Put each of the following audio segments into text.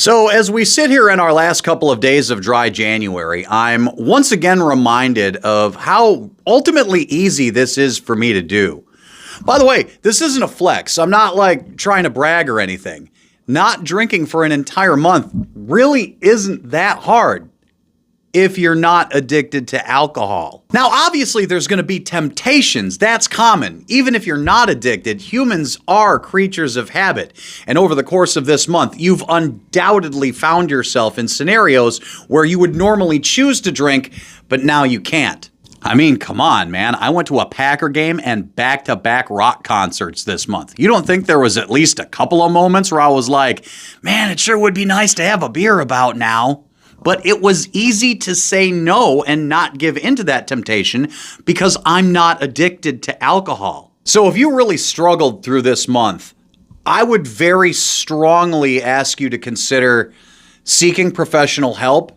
So, as we sit here in our last couple of days of dry January, I'm once again reminded of how ultimately easy this is for me to do. By the way, this isn't a flex. I'm not like trying to brag or anything. Not drinking for an entire month really isn't that hard if you're not addicted to alcohol. Now, obviously, there's going to be temptations. That's common. Even if you're not addicted, humans are creatures of habit. And over the course of this month, you've undoubtedly found yourself in scenarios where you would normally choose to drink, but now you can't. I mean, come on, man. I went to a Packer game and back-to-back rock concerts this month. You don't think there was at least a couple of moments where I was like, man, it sure would be nice to have a beer about now? But it was easy to say no and not give into that temptation because I'm not addicted to alcohol. So if you really struggled through this month, I would very strongly ask you to consider seeking professional help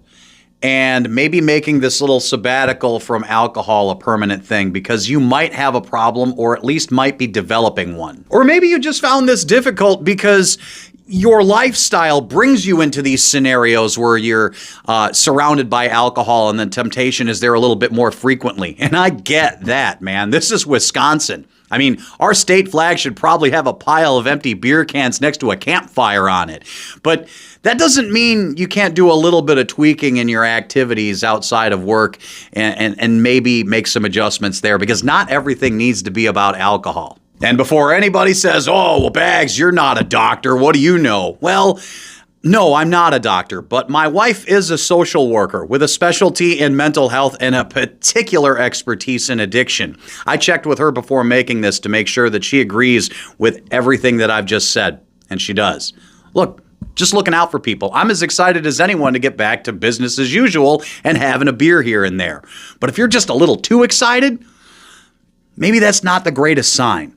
and maybe making this little sabbatical from alcohol a permanent thing, because you might have a problem, or at least might be developing one. Or maybe you just found this difficult because your lifestyle brings you into these scenarios where you're surrounded by alcohol and the temptation is there a little bit more frequently. And I get that, man. This is Wisconsin. I mean, our state flag should probably have a pile of empty beer cans next to a campfire on it. But that doesn't mean you can't do a little bit of tweaking in your activities outside of work and maybe make some adjustments there, because not everything needs to be about alcohol. And before anybody says, oh, well, Bags, you're not a doctor, what do you know? Well, no, I'm not a doctor, but my wife is a social worker with a specialty in mental health and a particular expertise in addiction. I checked with her before making this to make sure that she agrees with everything that I've just said, and she does. Look, just looking out for people. I'm as excited as anyone to get back to business as usual and having a beer here and there. But if you're just a little too excited, maybe that's not the greatest sign.